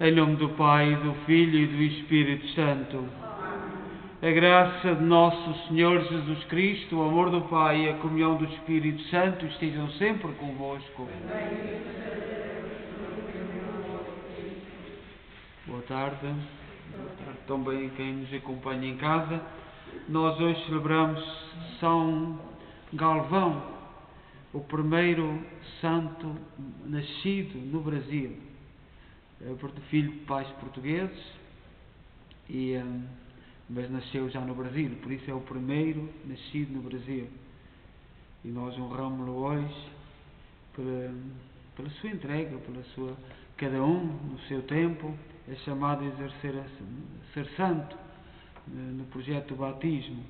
Em nome do Pai, do Filho e do Espírito Santo. A graça de nosso Senhor Jesus Cristo, o amor do Pai e a comunhão do Espírito Santo estejam sempre convosco. Boa tarde. Boa tarde também quem nos acompanha em casa. Nós hoje celebramos São Galvão, o primeiro santo nascido no Brasil. Filho de pais portugueses, mas nasceu já no Brasil, por isso é o primeiro nascido no Brasil. E nós honramos-lo hoje pela sua entrega, cada um no seu tempo é chamado a exercer a ser santo no projeto do batismo.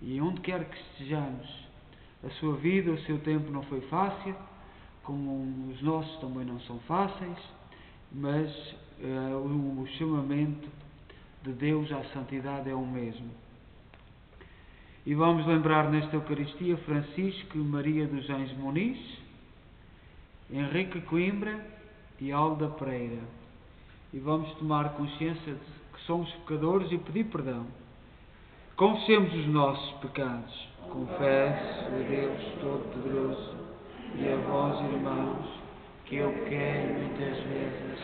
E onde quer que estejamos, a sua vida, o seu tempo não foi fácil, como os nossos também não são fáceis, mas o chamamento de Deus à santidade é o mesmo. E vamos lembrar nesta Eucaristia Francisco e Maria dos Anjos Muniz, Henrique Coimbra e Alda Pereira. E vamos tomar consciência de que somos pecadores e pedir perdão. Confessemos os nossos pecados. Confesso a Deus Todo-Poderoso e a vós, irmãos, que eu pequei muitas vezes,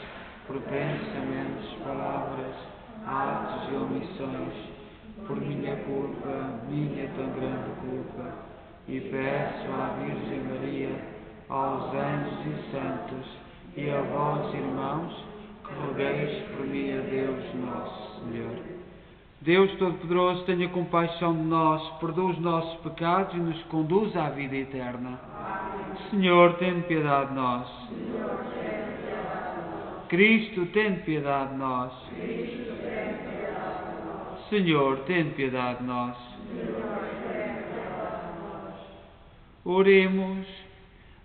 por pensamentos, palavras, atos e omissões, por minha culpa, minha tão grande culpa, e peço à Virgem Maria, aos anjos e santos, e a vós, irmãos, que rogueis por mim a Deus Nosso Senhor. Deus Todo-Poderoso, tenha compaixão de nós, perdoa os nossos pecados e nos conduz à vida eterna. Senhor, tem piedade de nós. Cristo, tem piedade de nós. Senhor, tem piedade de nós. Oremos.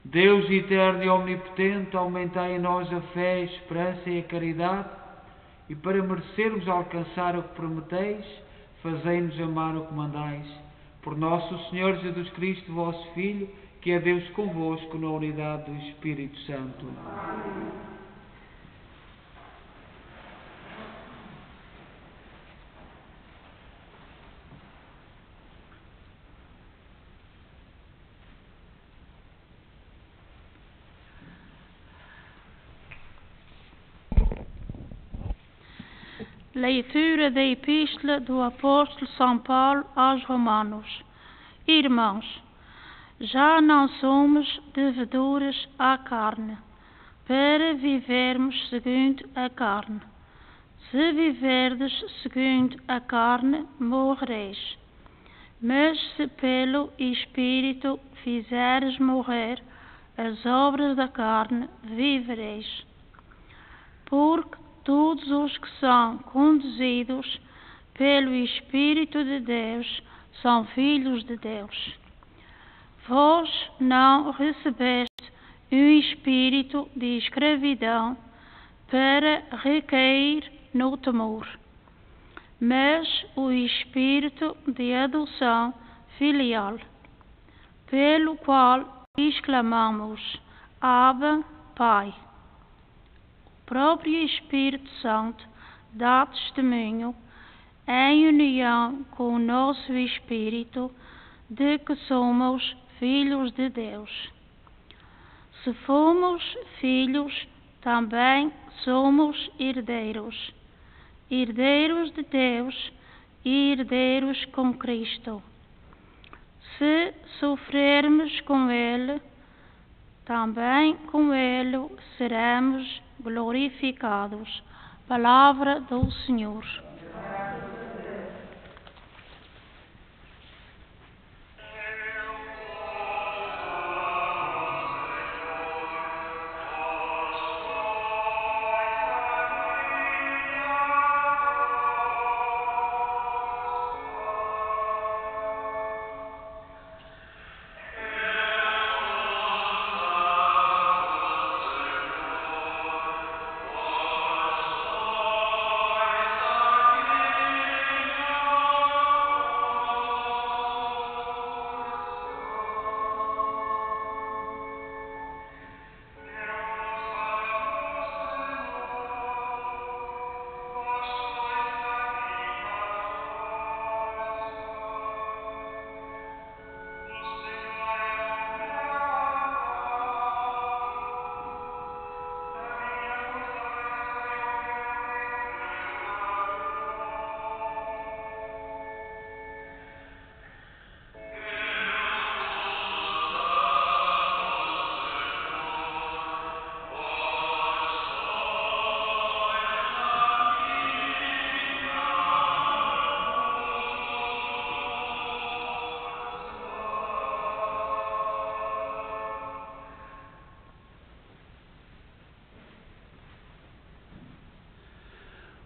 Deus eterno e omnipotente, aumentai em nós a fé, a esperança e a caridade, e para merecermos alcançar o que prometeis, fazei-nos amar o que mandais. Por nosso Senhor Jesus Cristo, vosso Filho, que é Deus convosco na unidade do Espírito Santo. Leitura da Epístola do Apóstolo São Paulo aos Romanos. Irmãos, já não somos devedores à carne, para vivermos segundo a carne. Se viverdes segundo a carne, morrereis. Mas se pelo Espírito fizeres morrer as obras da carne, vivereis. Porque todos os que são conduzidos pelo Espírito de Deus são filhos de Deus. Vós não recebeste um espírito de escravidão para recair no temor, mas o espírito de adoção filial, pelo qual exclamamos: Abba, Pai. O próprio Espírito Santo dá testemunho, em união com o nosso espírito, de que somos filhos de Deus. Se fomos filhos, também somos herdeiros, herdeiros de Deus e herdeiros com Cristo. Se sofrermos com Ele, também com Ele seremos glorificados. Palavra do Senhor. Oh,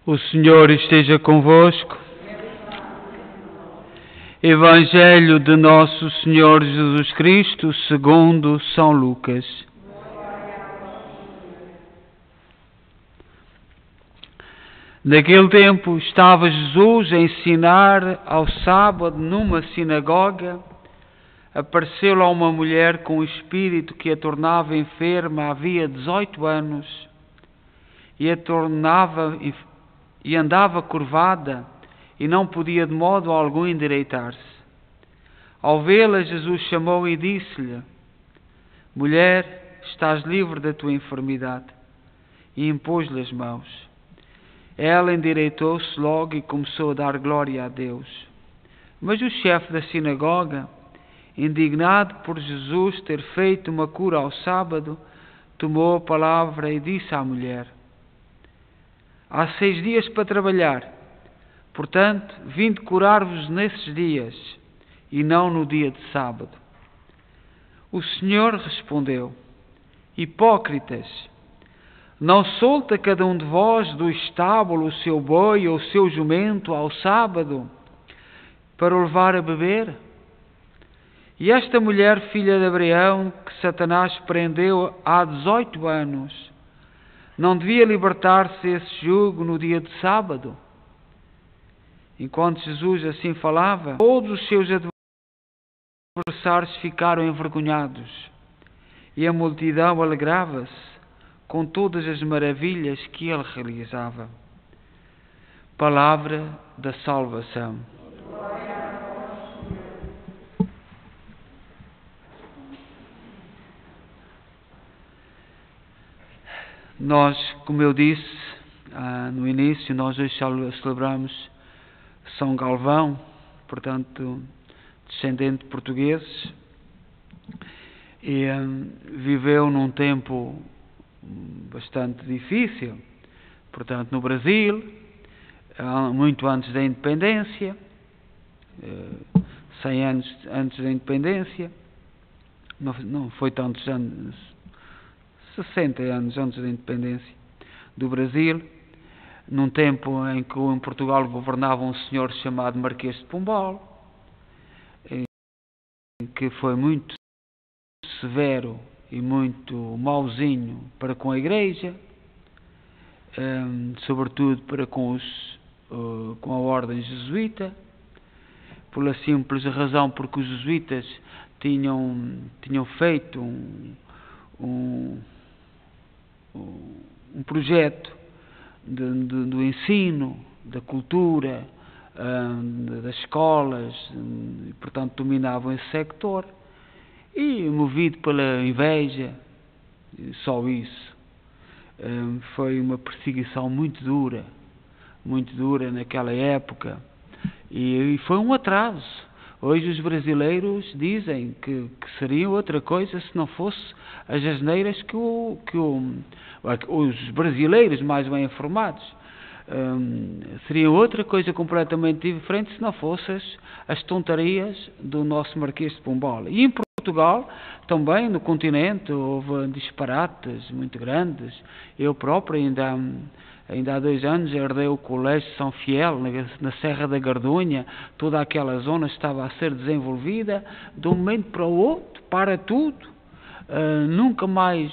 O Senhor esteja convosco. Evangelho de Nosso Senhor Jesus Cristo, segundo São Lucas. Naquele tempo estava Jesus a ensinar ao sábado numa sinagoga. Apareceu-lhe uma mulher com um espírito que a tornava enferma havia 18 anos e andava curvada e não podia de modo algum endireitar-se. Ao vê-la, Jesus chamou e disse-lhe: Mulher, estás livre da tua enfermidade. E impôs-lhe as mãos. Ela endireitou-se logo e começou a dar glória a Deus. Mas o chefe da sinagoga, indignado por Jesus ter feito uma cura ao sábado, tomou a palavra e disse à mulher: Há 6 dias para trabalhar, portanto, vim de curar-vos nesses dias, e não no dia de sábado. O Senhor respondeu: Hipócritas, não solta cada um de vós do estábulo o seu boi ou o seu jumento ao sábado, para o levar a beber? E esta mulher, filha de Abraão, que Satanás prendeu há 18 anos, não devia libertar-se esse jugo no dia de sábado? Enquanto Jesus assim falava, todos os seus adversários ficaram envergonhados, e a multidão alegrava-se com todas as maravilhas que ele realizava. Palavra da salvação. Nós, como eu disse no início, nós hoje celebramos São Galvão, portanto, descendente de portugueses, e viveu num tempo bastante difícil, portanto, no Brasil, muito antes da independência, 100 anos antes da independência, não foi tantos anos, 60 anos antes da independência do Brasil, num tempo em que em Portugal governava um senhor chamado Marquês de Pombal, que foi muito severo e muito mauzinho para com a Igreja, sobretudo para com a ordem jesuíta, pela simples razão porque os jesuítas tinham feito um projeto do ensino, da cultura, das escolas, e, portanto, dominavam esse sector, e movido pela inveja, só isso, foi uma perseguição muito dura naquela época, e foi um atraso. Hoje os brasileiros dizem que seriam outra coisa se não fosse as asneiras que os brasileiros mais bem informados seriam outra coisa completamente diferente se não fossem as tontarias do nosso Marquês de Pombal. E em Portugal, também no continente, houve disparates muito grandes. Eu próprio, ainda há 2 anos, herdei o Colégio São Fiel, na Serra da Gardunha. Toda aquela zona estava a ser desenvolvida. De um momento para o outro, para tudo. Nunca mais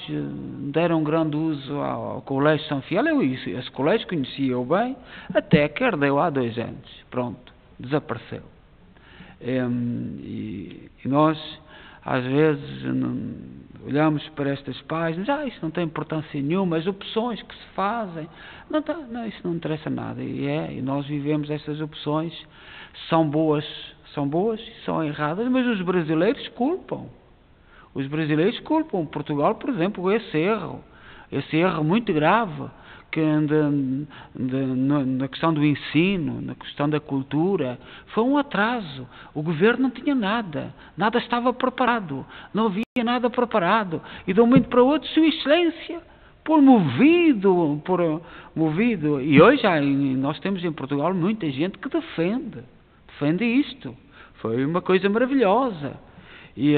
deram grande uso ao Colégio São Fiel. Esse colégio conhecia-o bem, até que herdeu há 2 anos. Pronto, desapareceu. E nós, às vezes, olhamos para estas páginas, isso não tem importância nenhuma, as opções que se fazem, isso não interessa nada. E nós vivemos essas opções, são boas e são erradas, mas os brasileiros culpam. Os brasileiros culpam Portugal, por exemplo, esse erro muito grave, que na questão do ensino, na questão da cultura, foi um atraso. O governo não tinha nada estava preparado, não havia nada preparado, e de um momento para o outro, Sua Excelência, movido, e hoje nós temos em Portugal muita gente que defende isto. Foi uma coisa maravilhosa. E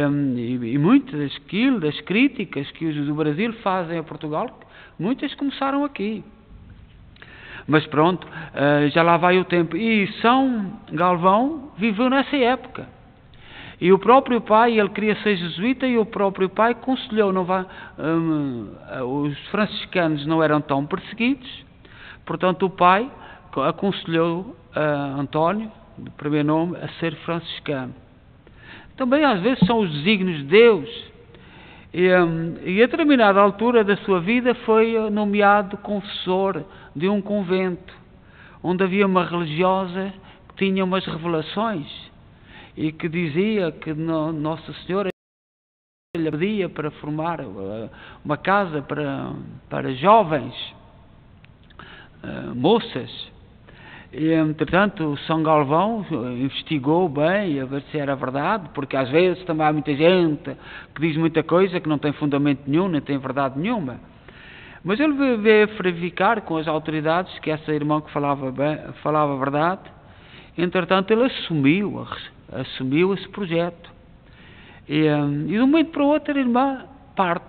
muitas das críticas que os do Brasil fazem a Portugal, muitas começaram aqui. Mas pronto, já lá vai o tempo. E São Galvão viveu nessa época. E o próprio pai, ele queria ser jesuíta, e o próprio pai aconselhou, os franciscanos não eram tão perseguidos, portanto o pai aconselhou António, de primeiro nome, a ser franciscano. Também às vezes são os desígnios de Deus. E a determinada altura da sua vida foi nomeado confessor de um convento, onde havia uma religiosa que tinha umas revelações e que dizia que Nossa Senhora lhe pedia para formar uma casa para jovens, moças. E, entretanto, São Galvão investigou bem a ver se era verdade, porque às vezes também há muita gente que diz muita coisa que não tem fundamento nenhum, nem tem verdade nenhuma. Mas ele veio verificar com as autoridades que essa irmã que falava a verdade. Entretanto, ele assumiu esse projeto. E de um momento para o outro, a irmã parte.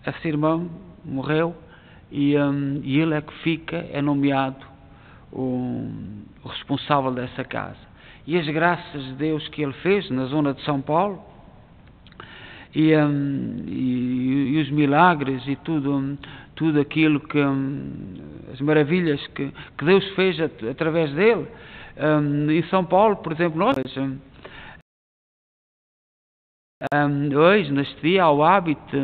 Essa irmã morreu. E ele é que é nomeado o responsável dessa casa. E as graças de Deus que ele fez na zona de São Paulo, e os milagres e tudo aquilo que as maravilhas que Deus fez através dele, em São Paulo, por exemplo, nós hoje, neste dia, há o hábito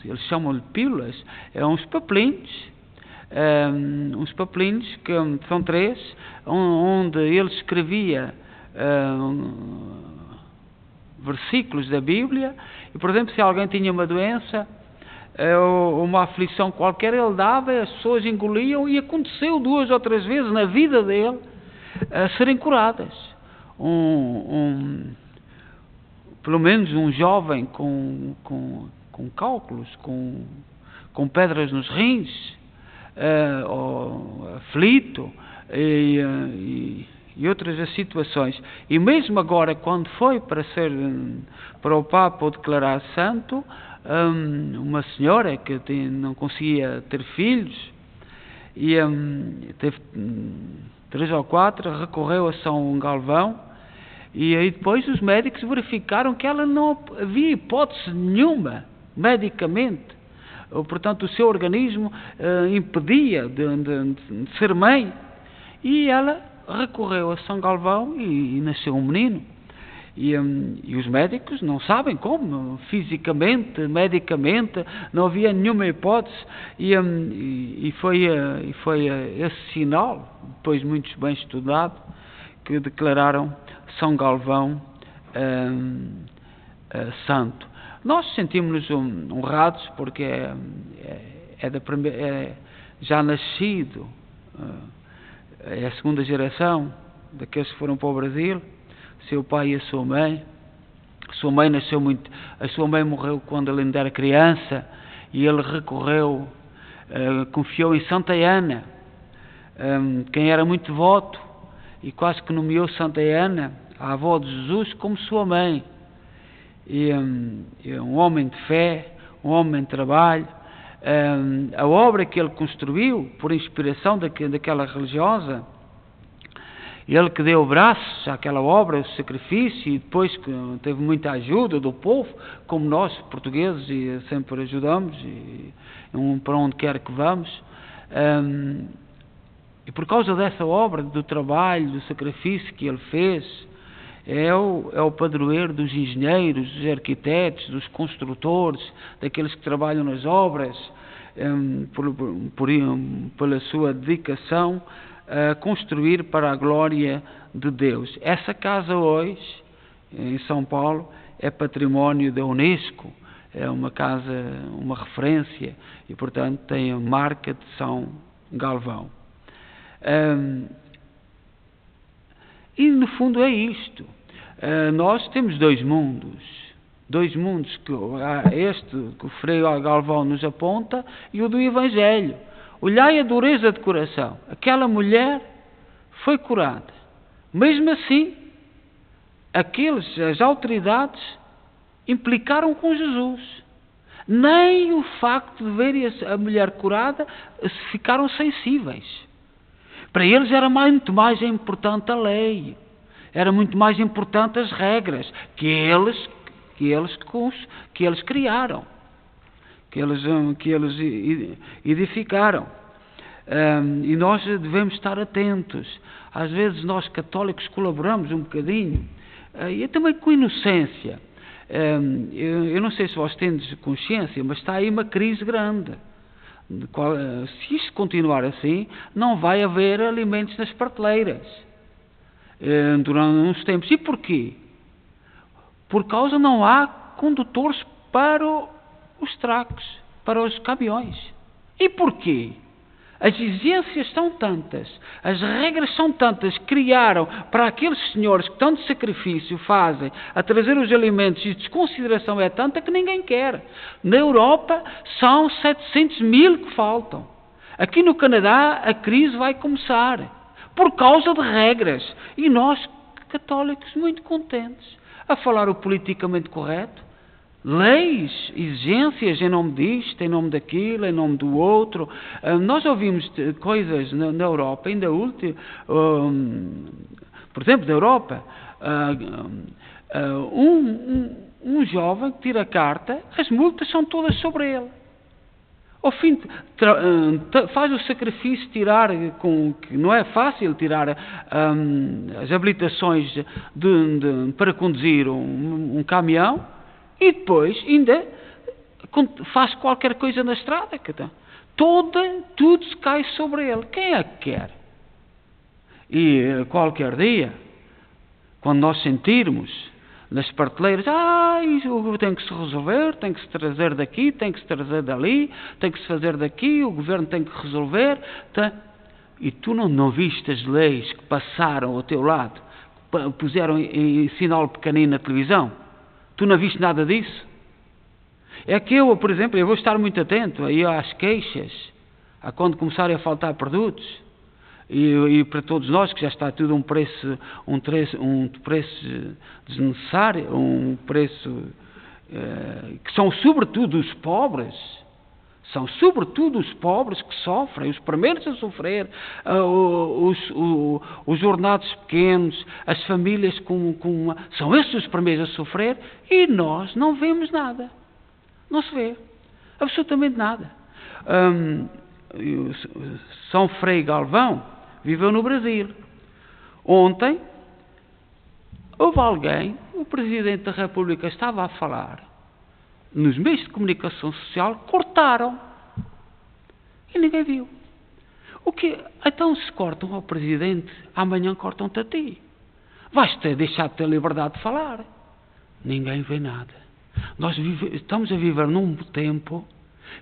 eles chamam-lhe pílulas, uns papelinhos, que são 3, onde ele escrevia versículos da Bíblia, e, por exemplo, se alguém tinha uma doença ou uma aflição qualquer, ele dava, as pessoas engoliam, e aconteceu 2 ou 3 vezes na vida dele serem curadas. Pelo menos um jovem com cálculos, com pedras nos rins, aflito, e outras situações. E mesmo agora, quando foi para o Papa o declarar santo, uma senhora que não conseguia ter filhos, e teve 3 ou 4, recorreu a São Galvão. E aí depois os médicos verificaram que ela não havia hipótese nenhuma, medicamente. Portanto, o seu organismo impedia de ser mãe. E ela recorreu a São Galvão e nasceu um menino. E os médicos não sabem como, fisicamente, medicamente, não havia nenhuma hipótese. E foi esse sinal, depois muito bem estudado, que declararam São Galvão santo. Nós sentimos-nos honrados porque já nascido, é a 2ª geração daqueles que foram para o Brasil, seu pai e a sua mãe. A sua mãe morreu quando ele ainda era criança, e ele confiou em Santa Ana, quem era muito devoto, e quase que nomeou Santa Ana, a avó de Jesus, como sua mãe. E um homem de fé, um homem de trabalho. A obra que ele construiu, por inspiração daquela religiosa, ele que deu braços àquela obra, o sacrifício, e depois que teve muita ajuda do povo, como nós, portugueses, e sempre ajudamos, para onde quer que vamos. E por causa dessa obra, do trabalho, do sacrifício que ele fez, é o padroeiro dos engenheiros, dos arquitetos, dos construtores, daqueles que trabalham nas obras, pela sua dedicação a construir para a glória de Deus. Essa casa hoje, em São Paulo, é património da Unesco, é uma casa, uma referência, e portanto tem a marca de São Galvão. E no fundo é isto. Nós temos 2 mundos, este que o Frei Galvão nos aponta, e o do Evangelho. Olhai a dureza de coração. Aquela mulher foi curada. Mesmo assim, as autoridades implicaram com Jesus. Nem o facto de verem a mulher curada ficaram sensíveis. Para eles era muito mais importante a lei, era muito mais importante as regras que eles criaram, que eles edificaram. E nós devemos estar atentos. Às vezes nós católicos colaboramos um bocadinho, e também com inocência. Eu não sei se vós tendes consciência, mas está aí uma crise grande. Se isto continuar assim, não vai haver alimentos nas prateleiras durante uns tempos. E porquê? Por causa não há condutores para os tracos, para os caminhões. E porquê? As exigências são tantas, as regras são tantas, criaram para aqueles senhores que tanto sacrifício fazem a trazer os alimentos, e desconsideração é tanta que ninguém quer. Na Europa são 700 mil que faltam. Aqui no Canadá a crise vai começar por causa de regras. E nós, católicos, muito contentes a falar o politicamente correto. Leis, exigências em nome disto, em nome daquilo, em nome do outro. Nós ouvimos coisas na Europa, ainda último, por exemplo, da Europa, um jovem que tira a carta, as multas são todas sobre ele. Ao fim, faz o sacrifício de tirar, que não é fácil tirar as habilitações para conduzir um caminhão, e depois ainda faz qualquer coisa na estrada. Tudo se cai sobre ele. Quem é que quer? E qualquer dia, quando nós sentirmos nas prateleiras, isso tem que se resolver, tem que se trazer daqui, tem que se trazer dali, tem que se fazer daqui, o governo tem que resolver. E tu não viste as leis que passaram ao teu lado, que puseram em sinal pequenino na televisão? Tu não viste nada disso? É que eu, por exemplo, vou estar muito atento aí às queixas, a quando começarem a faltar produtos, e para todos nós que já está tudo um preço desnecessário, um preço que são sobretudo os pobres. São sobretudo os pobres que sofrem, os primeiros a sofrer, os ordenados pequenos, as famílias são esses os primeiros a sofrer, e nós não vemos nada. Não se vê absolutamente nada. São Frei Galvão viveu no Brasil. Ontem houve alguém, o Presidente da República estava a falar, nos meios de comunicação social, cortaram. E ninguém viu. Então, se cortam ao Presidente, amanhã cortam-te a ti. Vais deixar de ter liberdade de falar. Ninguém vê nada. Nós estamos a viver num tempo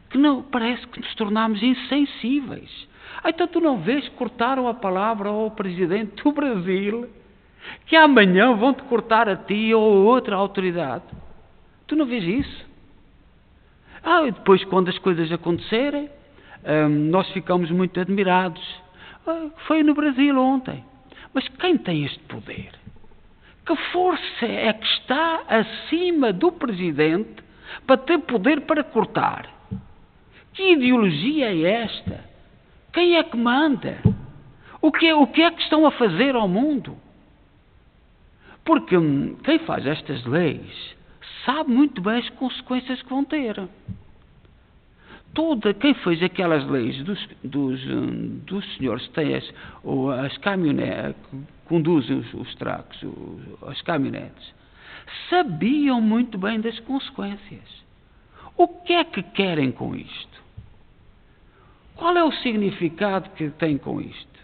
que parece que nos tornamos insensíveis. Então tu não vês que cortaram a palavra ao Presidente do Brasil, que amanhã vão-te cortar a ti ou a outra autoridade? Tu não vês isso? E depois, quando as coisas acontecerem, nós ficamos muito admirados. Foi no Brasil ontem. Mas quem tem este poder? Que força é que está acima do Presidente para ter poder para cortar? Que ideologia é esta? Quem é que manda? O que é que estão a fazer ao mundo? Porque quem faz estas leis sabe muito bem as consequências que vão ter. Quem fez aquelas leis dos senhores que têm as caminhonetes, que conduzem os tracos, as caminhonetes, sabiam muito bem das consequências. O que é que querem com isto? Qual é o significado que têm com isto?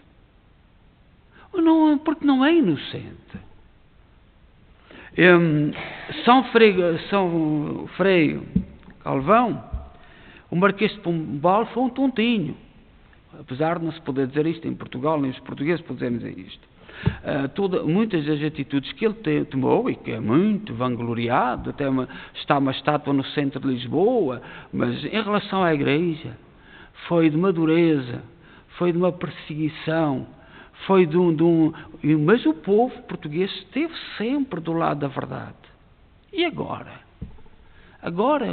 Porque não é inocente. São Frei Galvão, o Marquês de Pombal, foi um tontinho, apesar de não se poder dizer isto em Portugal, nem os portugueses poderem dizer isto. Muitas das atitudes que ele tomou, e que é muito vangloriado, até está uma estátua no centro de Lisboa, mas em relação à Igreja, foi de madureza, foi de uma perseguição, foi mas o povo português esteve sempre do lado da verdade. E agora? Agora,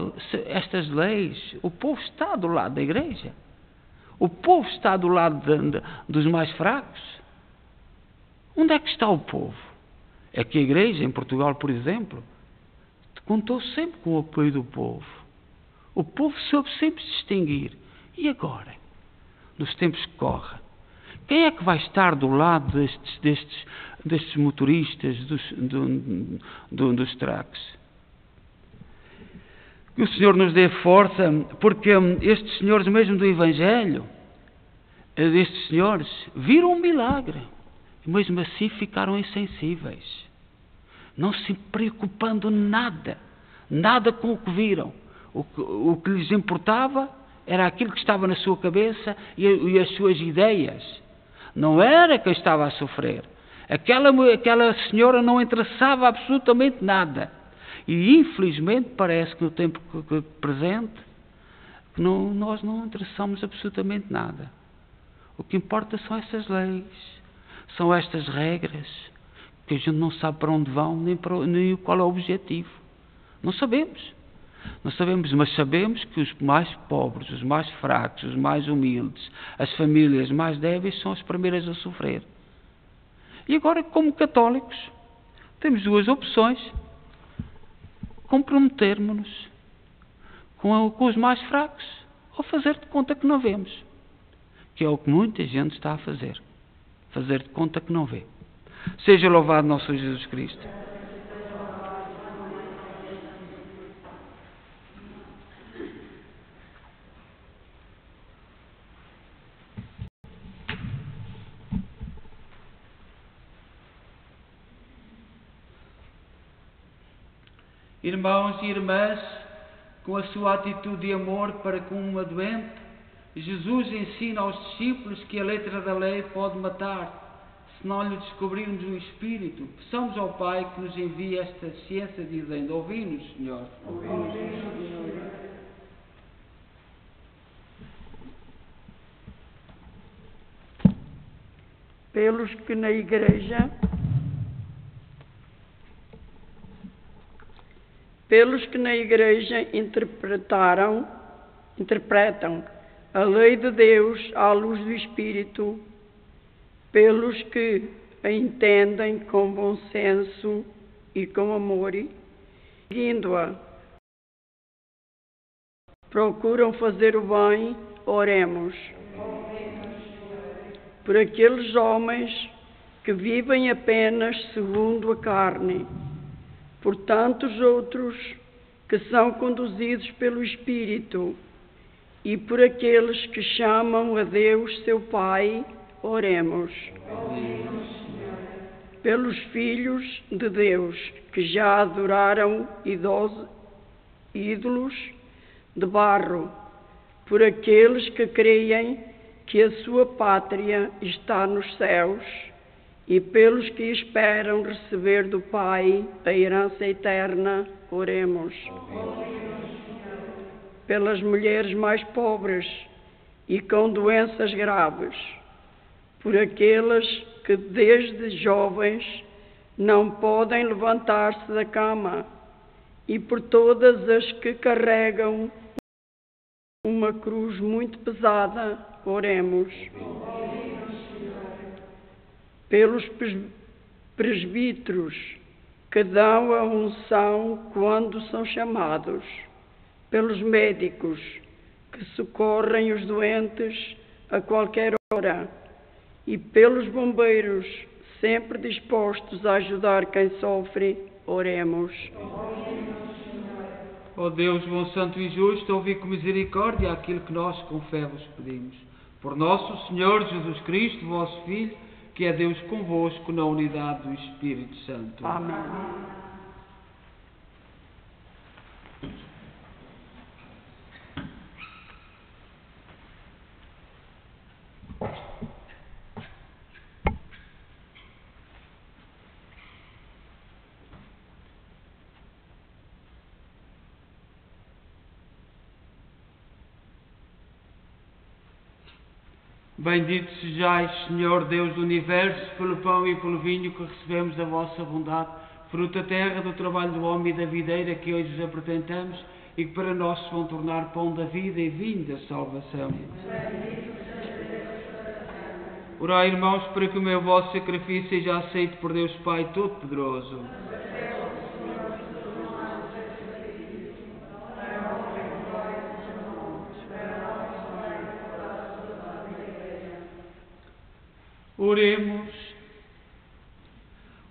estas leis, o povo está do lado da igreja. O povo está do lado dos mais fracos. Onde é que está o povo? É que a igreja, em Portugal, por exemplo, contou sempre com o apoio do povo. O povo soube sempre distinguir. E agora? Nos tempos que correm, quem é que vai estar do lado destes motoristas dos trucks? Que o Senhor nos dê força, porque estes senhores mesmo do Evangelho, estes senhores viram um milagre, e mesmo assim ficaram insensíveis, não se preocupando nada com o que viram. O que lhes importava era aquilo que estava na sua cabeça e as suas ideias. Não era quem estava a sofrer. Aquela senhora não interessava absolutamente nada. E infelizmente parece que no tempo presente nós não interessamos absolutamente nada. O que importa são essas leis, são estas regras, que a gente não sabe para onde vão, nem qual é o objetivo. Não sabemos, mas sabemos que os mais pobres, os mais fracos, os mais humildes, as famílias mais débeis são as primeiras a sofrer. E agora, como católicos, temos duas opções: comprometermos-nos com os mais fracos ou fazer de conta que não vemos, que é o que muita gente está a fazer de conta que não vê. Seja louvado nosso Senhor Jesus Cristo. Irmãos e irmãs, com a sua atitude de amor para com uma doente, Jesus ensina aos discípulos que a letra da lei pode matar, se não lhe descobrirmos o Espírito. Peçamos ao Pai que nos envie esta ciência, dizendo: ouvi-nos, Senhor. Ouvi-nos, Senhor. Pelos que na Igreja interpretam a lei de Deus à luz do Espírito, pelos que a entendem com bom senso e com amor, seguindo-a, procuram fazer o bem, oremos. Por aqueles homens que vivem apenas segundo a carne, por tantos outros que são conduzidos pelo Espírito, e por aqueles que chamam a Deus seu Pai, oremos. Pelos filhos de Deus que já adoraram ídolos de barro, por aqueles que creem que a sua pátria está nos céus, e pelos que esperam receber do Pai a herança eterna, oremos. Pelas mulheres mais pobres e com doenças graves, por aqueles que desde jovens não podem levantar-se da cama, e por todas as que carregam uma cruz muito pesada, oremos. Pelos presbíteros que dão a unção quando são chamados, pelos médicos que socorrem os doentes a qualquer hora, e pelos bombeiros sempre dispostos a ajudar quem sofre, oremos. Ó Deus, bom, santo e justo, ouvi com misericórdia aquilo que nós com fé vos pedimos. Por nosso Senhor Jesus Cristo, vosso Filho, que é Deus convosco na unidade do Espírito Santo. Amém. Bendito sejais, Senhor Deus do Universo, pelo pão e pelo vinho que recebemos da vossa bondade, fruto da terra, do trabalho do homem e da videira que hoje vos apresentamos, e que para nós se vão tornar pão da vida e vinho da salvação. Orai, irmãos, para que o meu vosso sacrifício seja aceito por Deus Pai Todo-Poderoso. Oremos.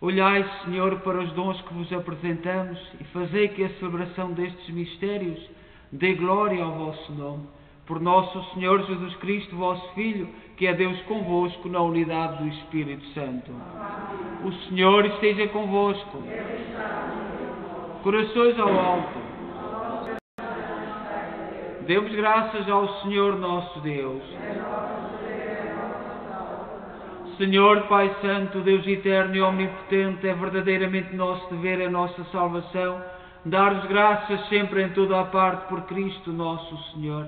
Olhai, Senhor, para os dons que vos apresentamos e fazei que a celebração destes mistérios dê glória ao vosso nome. Por nosso Senhor Jesus Cristo, vosso Filho, que é Deus convosco na unidade do Espírito Santo. O Senhor esteja convosco. Corações ao alto. Demos graças ao Senhor nosso Deus. Senhor, Pai Santo, Deus eterno e omnipotente, é verdadeiramente nosso dever, é nossa salvação, dar-vos graças sempre em toda a parte por Cristo nosso Senhor.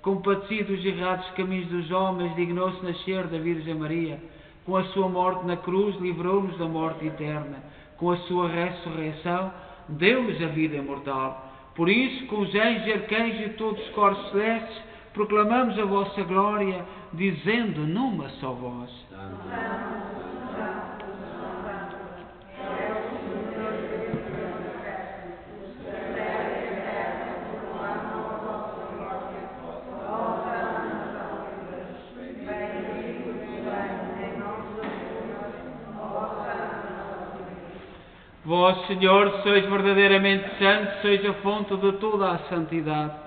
Compadecido dos errados caminhos dos homens, dignou-se nascer da Virgem Maria. Com a sua morte na cruz, livrou-nos da morte eterna. Com a sua ressurreição, deu-nos a vida imortal. Por isso, com os anjos, arcanjos e todos os coros celestes, proclamamos a vossa glória, dizendo numa só voz: Vós, Senhor, sois verdadeiramente santo, sois a fonte de toda a santidade.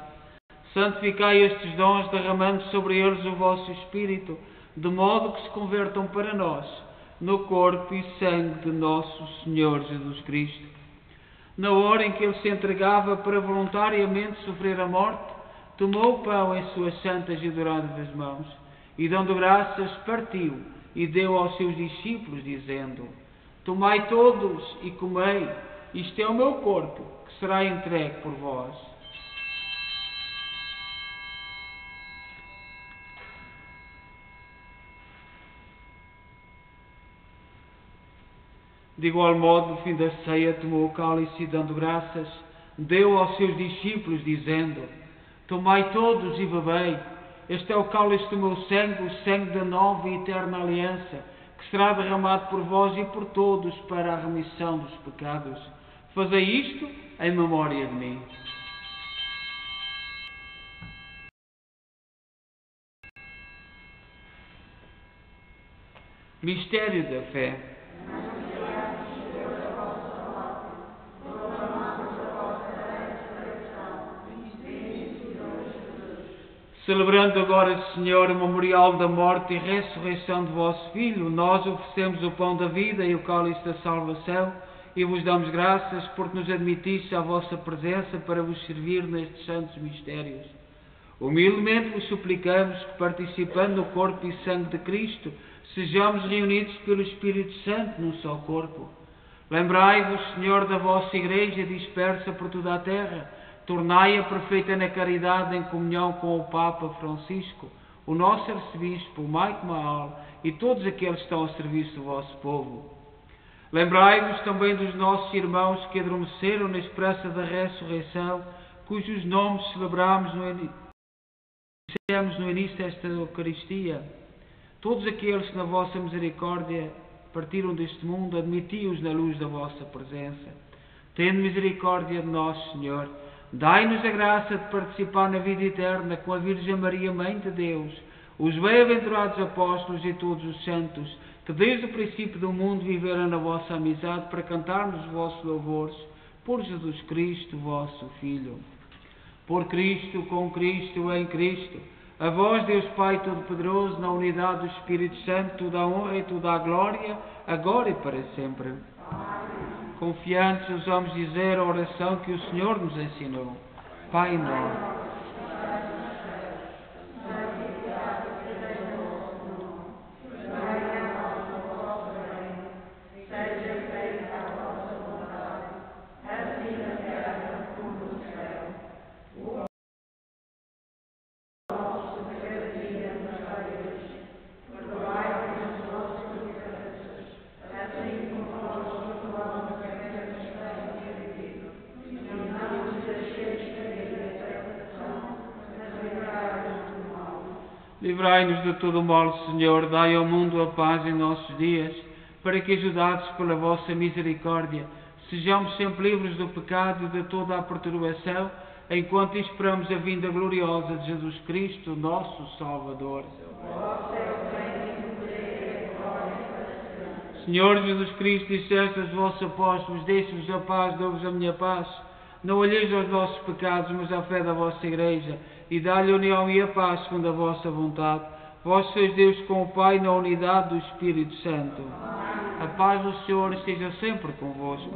Santificai estes dons, derramando sobre eles o vosso Espírito, de modo que se convertam para nós, no corpo e sangue de nosso Senhor Jesus Cristo. Na hora em que ele se entregava para voluntariamente sofrer a morte, tomou o pão em suas santas e douradas mãos, e dando graças, partiu e deu aos seus discípulos, dizendo: Tomai todos e comei, isto é o meu corpo, que será entregue por vós. De igual modo, no fim da ceia, tomou o cálice e, dando graças, deu aos seus discípulos, dizendo: Tomai todos e bebei, este é o cálice do meu sangue, o sangue da nova e eterna aliança, que será derramado por vós e por todos para a remissão dos pecados. Fazei isto em memória de mim. Mistério da fé. Celebrando agora, Senhor, o memorial da morte e ressurreição de vosso Filho, nós oferecemos o pão da vida e o cálice da salvação e vos damos graças porque nos admitiste à vossa presença para vos servir nestes santos mistérios. Humildemente vos suplicamos que, participando no corpo e sangue de Cristo, sejamos reunidos pelo Espírito Santo num só corpo. Lembrai-vos, Senhor, da vossa Igreja dispersa por toda a terra. Tornai-a perfeita na caridade em comunhão com o Papa Francisco, o nosso arcebispo, Mike Mahal, e todos aqueles que estão a serviço do vosso povo. Lembrai-vos também dos nossos irmãos que adormeceram na esperança da ressurreição, cujos nomes celebramos no início desta Eucaristia. Todos aqueles que na vossa misericórdia partiram deste mundo, admiti-os na luz da vossa presença. Tende misericórdia de nós, Senhor. Dai-nos a graça de participar na vida eterna com a Virgem Maria, Mãe de Deus, os bem-aventurados apóstolos e todos os santos, que desde o princípio do mundo viveram na vossa amizade para cantarmos os vossos louvores, por Jesus Cristo, vosso Filho. Por Cristo, com Cristo, em Cristo, a vós, Deus Pai Todo-Poderoso, na unidade do Espírito Santo, toda a honra e toda a glória, agora e para sempre. Confiantes, ousamos dizer a oração que o Senhor nos ensinou. Pai nosso. Livrai-nos de todo o mal, Senhor, dai ao mundo a paz em nossos dias, para que, ajudados pela vossa misericórdia, sejamos sempre livres do pecado e de toda a perturbação, enquanto esperamos a vinda gloriosa de Jesus Cristo, nosso Salvador. Senhor Jesus Cristo, disseste aos vossos apóstolos: deixe-vos a paz, dou-vos a minha paz. Não olheis aos nossos pecados, mas à fé da vossa Igreja, e dá-lhe a união e a paz segundo a vossa vontade. Vós sois Deus com o Pai, na unidade do Espírito Santo. A paz do Senhor esteja sempre convosco.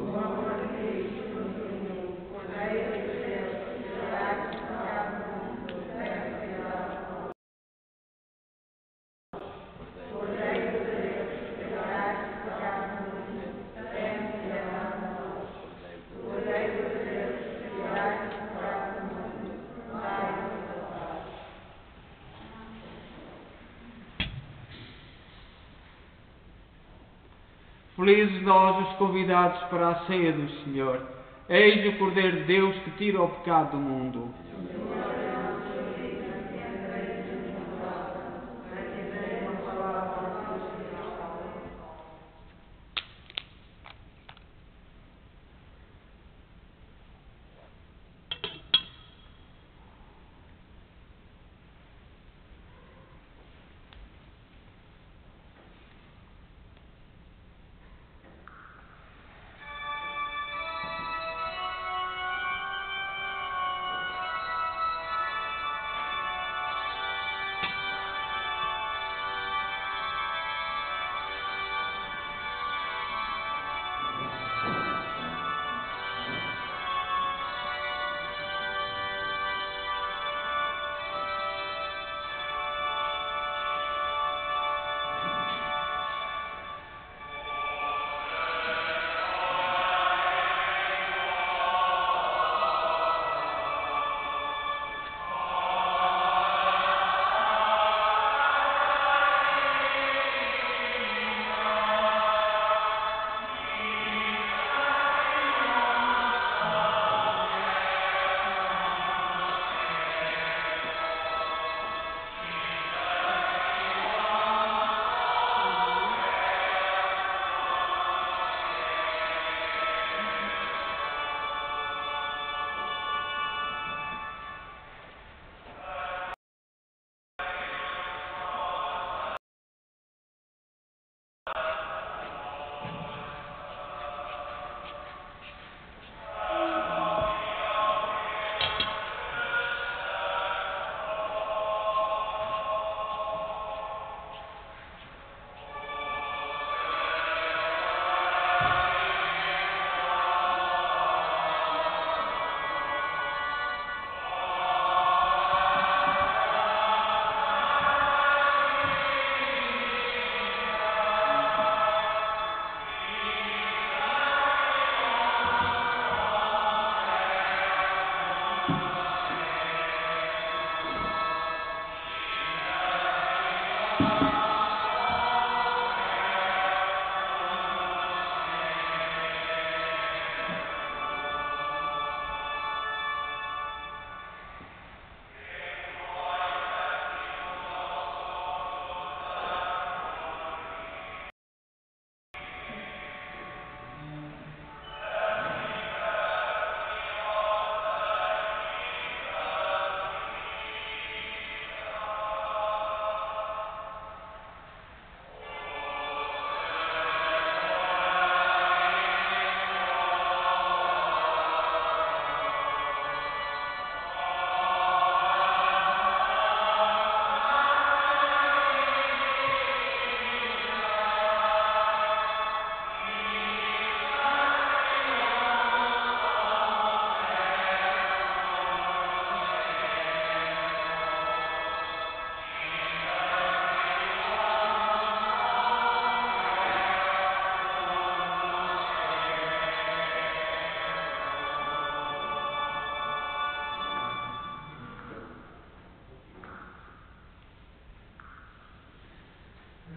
Felizes nós os convidados para a ceia do Senhor. Eis o Cordeiro de Deus que tira o pecado do mundo.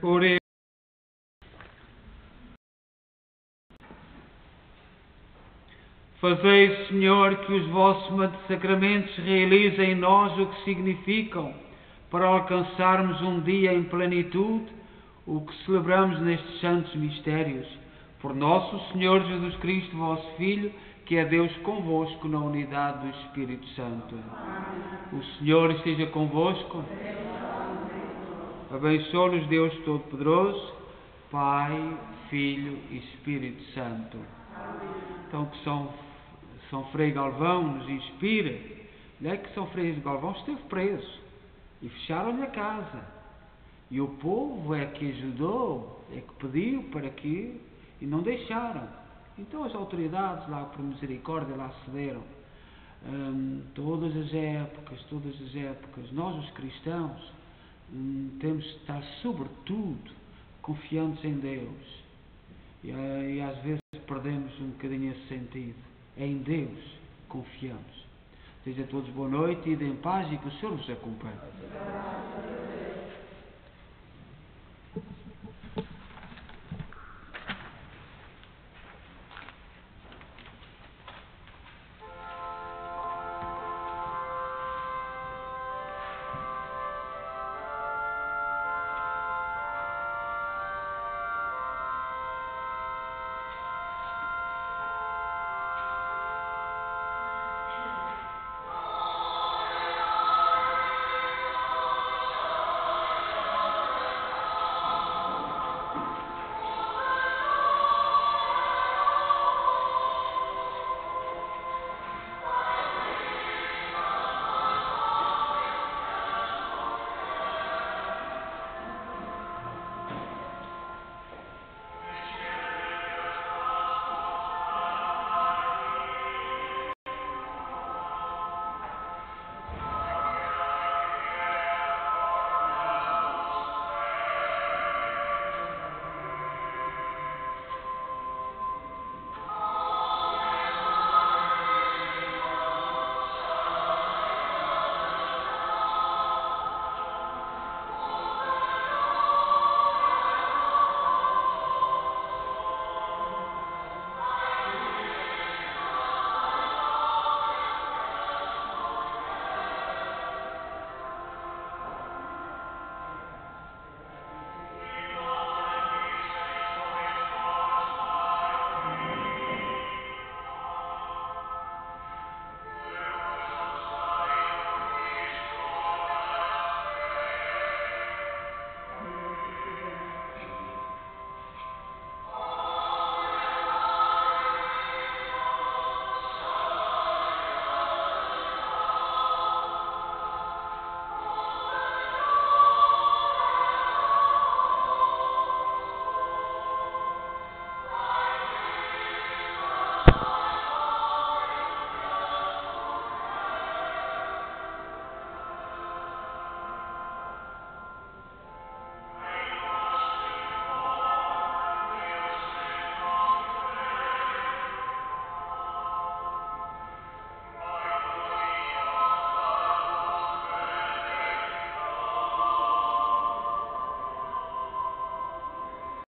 Oremos. Fazei, Senhor, que os vossos sacramentos realizem em nós o que significam, para alcançarmos um dia em plenitude o que celebramos nestes santos mistérios. Por nosso Senhor Jesus Cristo, vosso Filho, que é Deus convosco na unidade do Espírito Santo. O Senhor esteja convosco. Abençoe-nos Deus Todo-Poderoso, Pai, Filho e Espírito Santo. Então que São Frei Galvão nos inspira. É que São Frei Galvão esteve preso e fecharam-lhe a casa. E o povo é que ajudou, é que pediu para que... e não deixaram. Então as autoridades lá, por misericórdia, lá cederam. Todas as épocas, nós os cristãos temos de estar sobretudo confiantes em Deus. E às vezes perdemos um bocadinho esse sentido. É em Deus confiamos. Sejam todos boa noite, ide em paz e que o Senhor vos acompanhe.